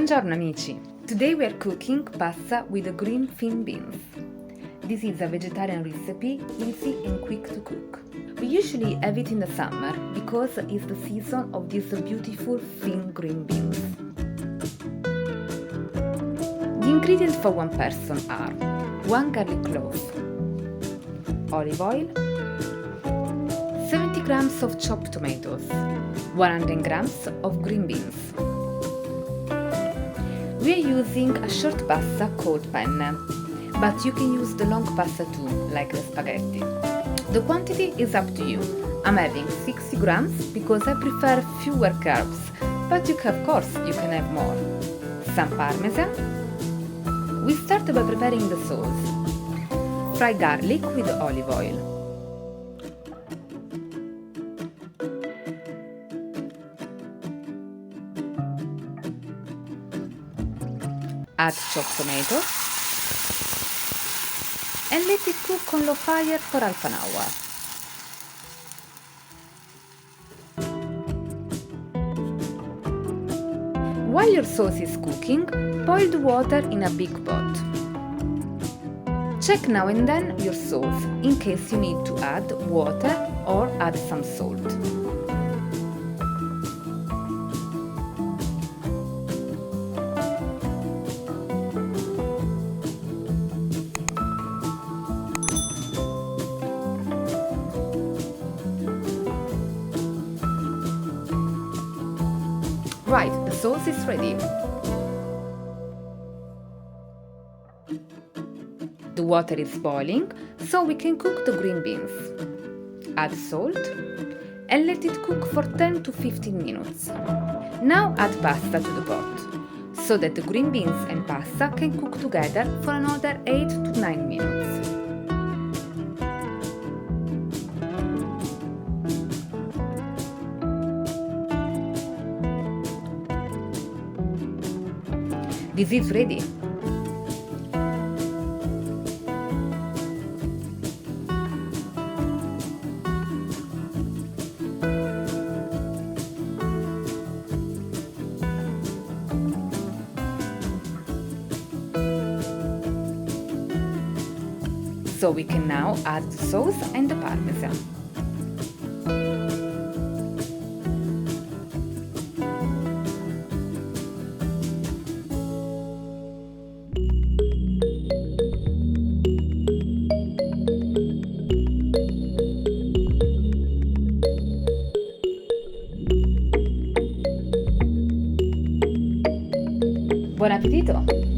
Buongiorno amici! Today we are cooking pasta with the green fin beans. This is a vegetarian recipe, easy and quick to cook. We usually have it in the summer because it's the season of these beautiful thin green beans. The ingredients for one person are 1 garlic clove, olive oil, 70 grams of chopped tomatoes, 100 grams of green beans. We are using a short pasta called penne, but you can use the long pasta too, like the spaghetti. The quantity is up to you. I'm having 60 grams because I prefer fewer carbs, but of course you can have more. Some parmesan. We start by preparing the sauce. Fry garlic with olive oil. Add chopped tomatoes and let it cook on low fire for half an hour. While your sauce is cooking, boil the water in a big pot. Check now and then your sauce in case you need to add water or add some salt. Right, the sauce is ready. The water is boiling, so we can cook the green beans. Add salt and let it cook for 10 to 15 minutes. Now add pasta to the pot, so that the green beans and pasta can cook together for another 8 to 9 minutes. This is ready. So we can now add the sauce and the parmesan. Buon appetito!